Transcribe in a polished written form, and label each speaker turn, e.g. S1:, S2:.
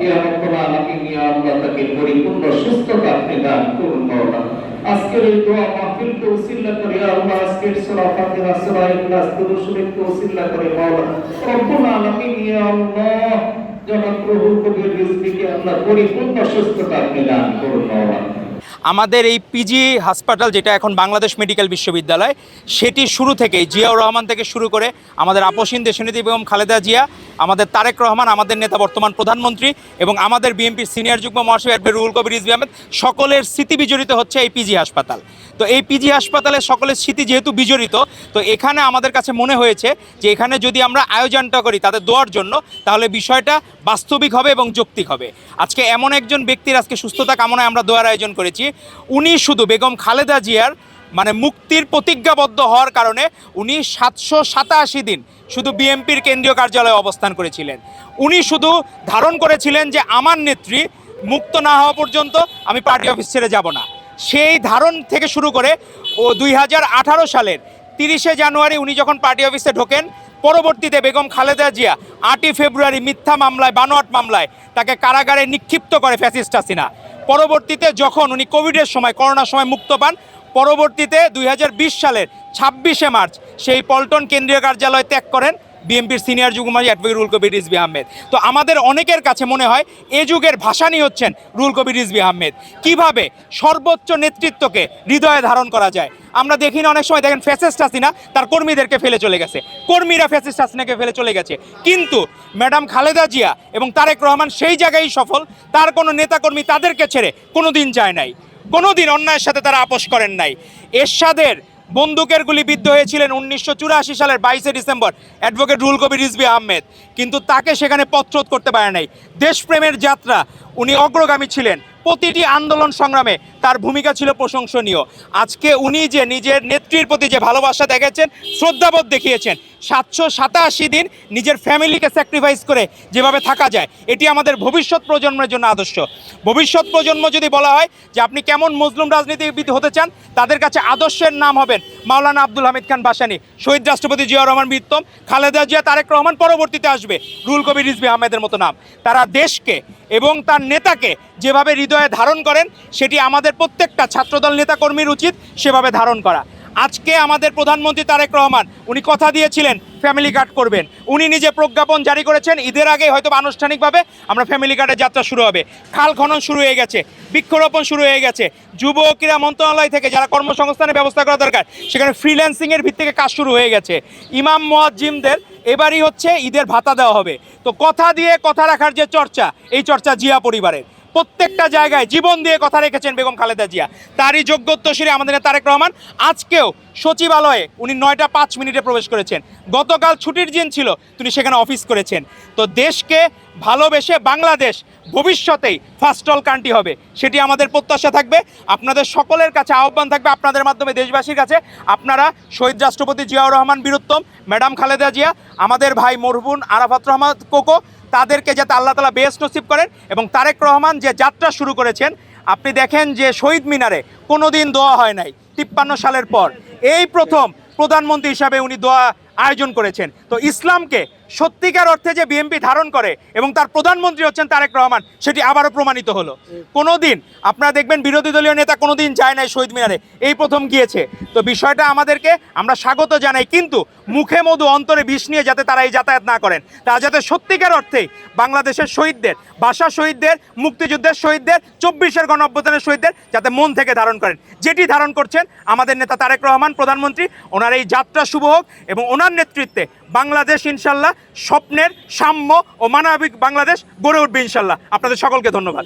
S1: ইয়া রাব্বুল আলামিন ইয়া আল্লাহ তাকে পরিপূর্ণ সুস্থতা আপনি দান করুন মাওলানা। আজকের এই দোয়া মাহফিলকে উসিলা করে ইয়া আল্লাহ, আজকের সূরা ফাতিহা, সূরা ইখলাস, দুরূদ শরীফকে উসিলা করে মাওলানা রাব্বুল আলামিন ইয়া আল্লাহ জনাব রুহুল কবির রিজভীকে আল্লাহ পরিপূর্ণ সুস্থতা আপনি দান করুন মাওলানা।
S2: আমাদের এই পিজি হাসপাতাল, যেটা এখন বাংলাদেশ মেডিকেল বিশ্ববিদ্যালয়, সেটি শুরু থেকেই জিয়াউর রহমান থেকে শুরু করে আমাদের আপসীন দেশনেত্রী বেগম খালেদা জিয়া, আমাদের তারেক রহমান, আমাদের নেতা বর্তমান প্রধানমন্ত্রী, এবং আমাদের বিএনপির সিনিয়র যুগ্ম মহাসচিব অ্যাডভোকেট রুহুল কবির রিজভী আহমেদ, সকলের স্মৃতি বিজড়িত হচ্ছে এই পিজি হাসপাতাল। তো এই পিজি হাসপাতালে সকলের স্মৃতি যেহেতু বিজড়িত, তো এখানে আমাদের কাছে মনে হয়েছে যে এখানে যদি আমরা আয়োজনটা করি তাদের দোয়ার জন্য, তাহলে বিষয়টা বাস্তবিক হবে এবং যৌক্তিক হবে। আজকে এমন একজন ব্যক্তির আজকে সুস্থতা কামনায় আমরা দোয়ার আয়োজন করেছি। উনি শুধু বেগম খালেদা জিয়ার মুক্তির প্রতিজ্ঞাবদ্ধ হওয়ার কারণে উনি 787 দিন শুধু বিএনপির কেন্দ্রীয় কার্যালয়ে অবস্থান করেছিলেন। উনি শুধু ধারণ করেছিলেন যে আমার নেত্রী মুক্ত না হওয়া পর্যন্ত আমি পার্টি অফিস ছেড়ে যাব না। সেই ধারণ থেকে শুরু করে 2018 সালের 30শে জানুয়ারি উনি যখন পার্টি অফিসে ঢোকেন, পরবর্তীতে বেগম খালেদা জিয়া 8ই ফেব্রুয়ারি মিথ্যা মামলায়, বানোয়াট মামলায় তাকে কারাগারে নিক্ষিপ্ত করে ফ্যাসিস্ট হাসিনা। পরবর্তীতে যখন উনি কোভিডের সময়, করোনার সময় মুক্ত পান, পরবর্তীতে 2020 সালের 26শে মার্চ সেই পল্টন কেন্দ্রীয় কার্যালয় ত্যাগ করেন বিএনপির সিনিয়র যুগ্ম মহাসচিব অ্যাডভোকেট রুহুল কবির রিজভী আহমেদ। তো আমাদের অনেকের কাছে মনে হয় এ যুগের ভাসানী হচ্ছেন রুহুল কবির রিজভী আহমেদ। কিভাবে সর্বোচ্চ নেতৃত্বকে হৃদয়ে ধারণ করা যায়। আমরা দেখি না, অনেক সময় দেখেন ফ্যাসিস্ট হাসিনা তার কর্মীদেরকে ফেলে চলে গেছে, কর্মীরা ফ্যাসিস্ট হাসিনাকে ফেলে চলে গেছে, কিন্তু ম্যাডাম খালেদা জিয়া এবং তারেক রহমান সেই জায়গায় সফল। তার কোনো নেতাকর্মী তাদেরকে ছেড়ে কোনো দিন যায় নাই, কোনো দিন অন্যায়ের সাথে তারা আপোষ করেন নাই। এরশাদের বন্দুকের গুলি বিদ্ধ হয়েছিলেন 1984 সালের 22শে ডিসেম্বর অ্যাডভোকেট রুহুল কবির রিজভী আহমেদ, কিন্তু তাকে সেখানে পথরোধ করতে পারে নাই। দেশপ্রেমের যাত্রা, উনি অগ্রগামী ছিলেন। প্রতিটি আন্দোলন সংগ্রামে তার ভূমিকা ছিল প্রশংসনীয়। আজকে উনি যে নিজের নেত্রীর প্রতি যে ভালোবাসা দেখিয়েছেন, শ্রদ্ধাবোধ দেখিয়েছেন, 787 দিন নিজের ফ্যামিলিকে স্যাক্রিফাইস করে যেভাবে থাকা যায়, এটি আমাদের ভবিষ্যৎ প্রজন্মের জন্য আদর্শ। ভবিষ্যৎ প্রজন্ম যদি বলা হয় যে আপনি কেমন মজলুম রাজনীতিবিদ হতে চান, তাদের কাছে আদর্শের নাম হবেন মাওলানা আব্দুল হামিদ খান ভাসানী, শহীদ রাষ্ট্রপতি জিয়াউর রহমান বীরত্তম, খালেদা জিয়া, তারেক রহমান, পরবর্তীতে আসবে রুহুল কবির রিজভী আহমেদের মতো নাম। তারা দেশকে এবং তার নেতাকে যেভাবে হৃদয়ে ধারণ করেন, সেটি আমাদের প্রত্যেকটা ছাত্রদল নেতাকর্মীর উচিত সেভাবে ধারণ করা। আজকে আমাদের প্রধানমন্ত্রী তারেক রহমান, উনি কথা দিয়েছিলেন ফ্যামিলি কার্ড করবেন। উনি নিজে প্রজ্ঞাপন জারি করেছেন, ঈদের আগে হয়তো আনুষ্ঠানিকভাবে আমরা ফ্যামিলি কার্ডের যাত্রা শুরু হবে। খাল খনন শুরু হয়ে গেছে, বৃক্ষরোপণ শুরু হয়ে গেছে। যুব ক্রীড়া মন্ত্রণালয় থেকে যারা কর্মসংস্থানের ব্যবস্থা করা দরকার, সেখানে ফ্রিল্যান্সিংয়ের ভিত্তিতে কাজ শুরু হয়ে গেছে। ইমাম মুয়াজ্জিমদের এবারই হচ্ছে ঈদের ভাতা দেওয়া হবে। তো কথা দিয়ে কথা রাখার যে চর্চা, এই চর্চা জিয়া পরিবারের প্রত্যেকটা জায়গায় জীবন দিয়ে কথা রেখেছেন বেগম খালেদা জিয়া। তারই যোগ্যোত্তরসূরি আমাদের তারেক রহমান। আজকেও সচিবালয়ে উনি 9টা 5 মিনিটে প্রবেশ করেছেন। গতকাল ছুটির দিন ছিল, তিনি সেখানে অফিস করেছেন। তো দেশকে ভালোবেসে বাংলাদেশ ভবিষ্যতেই ফার্স্ট অল কান্ট্রি হবে, সেটি আমাদের প্রত্যাশা থাকবে। আপনাদের সকলের কাছে আহ্বান থাকবে, আপনাদের মাধ্যমে দেশবাসীর কাছে, আপনারা শহীদ রাষ্ট্রপতি জিয়াউর রহমান বীরত্তম, ম্যাডাম খালেদা জিয়া, আমাদের ভাই মরহুম আরাফাত রহমান কোকো, তাদেরকে যাতে আল্লাহ তাআলা বেহেশত নসিব করেন। এবং তারেক রহমান যে যাত্রা শুরু করেছেন, আপনি দেখেন যে শহীদ মিনারে কোনো দিন দোয়া হয় নাই 53 সালের পর। এই প্রথম প্রধানমন্ত্রী হিসাবে উনি দোয়া আয়োজন করেছেন। তো ইসলামকে সত্যিকার অর্থে যে বিএনপি ধারণ করে এবং তার প্রধানমন্ত্রী হচ্ছেন তারেক রহমান, সেটি আবারও প্রমাণিত হলো। কোনো দিন আপনারা দেখবেন বিরোধী দলীয় নেতা কোনো দিন যায় নাই শহীদ মিনারে, এই প্রথম গিয়েছে। তো বিষয়টা আমাদেরকে আমরা স্বাগত জানাই, কিন্তু মুখে মধু অন্তরে বিষ নিয়ে যাতে তারা এই যাতায়াত না করেন। তারা যাতে সত্যিকার অর্থেই বাংলাদেশের শহীদদের, ভাষা শহীদদের, মুক্তিযুদ্ধের শহীদদের, 24-এর গণঅভ্যুত্থানের শহীদদের যাতে মন থেকে ধারণ করেন, যেটি ধারণ করছেন আমাদের নেতা তারেক রহমান প্রধানমন্ত্রী। ওনার এই যাত্রা শুভ হোক এবং ওনার নেতৃত্বে বাংলাদেশ ইনশাল্লাহ স্বপ্নের, সাম্য ও মানবিক বাংলাদেশ গড়ে উঠবে ইনশাল্লাহ। আপনাদের সকলকে ধন্যবাদ।